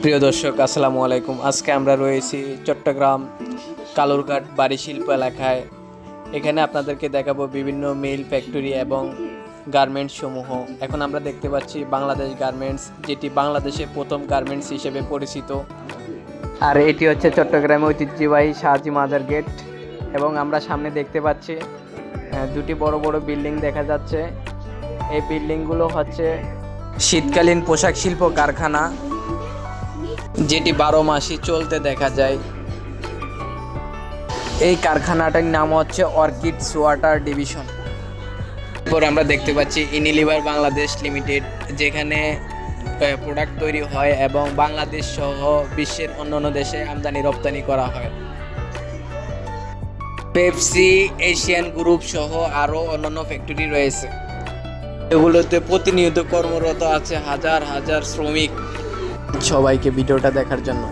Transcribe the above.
প্রিয় দর্শক, আসসালামু আলাইকুম। আজকে আমরা রয়েছি চট্টগ্রাম কালুরঘাট বাড়ি শিল্প এলাকায়। এখানে আপনাদেরকে দেখাবো বিভিন্ন মিল, ফ্যাক্টরি এবং গার্মেন্টস সমূহ। এখন আমরা দেখতে পাচ্ছি বাংলাদেশ গার্মেন্টস, যেটি বাংলাদেশে প্রথম গার্মেন্টস হিসেবে পরিচিত। আর এটি হচ্ছে চট্টগ্রামে ঐতিহ্যবাহী শাহজি মাজার গেট। এবং আমরা সামনে দেখতে পাচ্ছি দুটি বড় বড় বিল্ডিং দেখা যাচ্ছে। এই বিল্ডিংগুলো হচ্ছে শীতকালীন পোশাক শিল্প কারখানা, যেটি 12 মাসই চলতে দেখা যায়। এই কারখানাটার নাম হচ্ছে অর্কিডস ওয়াটার ডিভিশন। এরপর আমরা দেখতে পাচ্ছি ইউনিলিভার বাংলাদেশ লিমিটেড, যেখানে প্রোডাক্ট তৈরি হয় এবং বাংলাদেশ সহ বিশ্বের অন্যান্য দেশে আমদানি রপ্তানি করা হয়। পেপসি, এশিয়ান গ্রুপ সহ আরও অন্যান্য ফ্যাক্টরি রয়েছে। এগুলোতে প্রতিনিয়ত কর্মরত আছে হাজার হাজার শ্রমিক। সবাইকে ভিডিওটা দেখার জন্য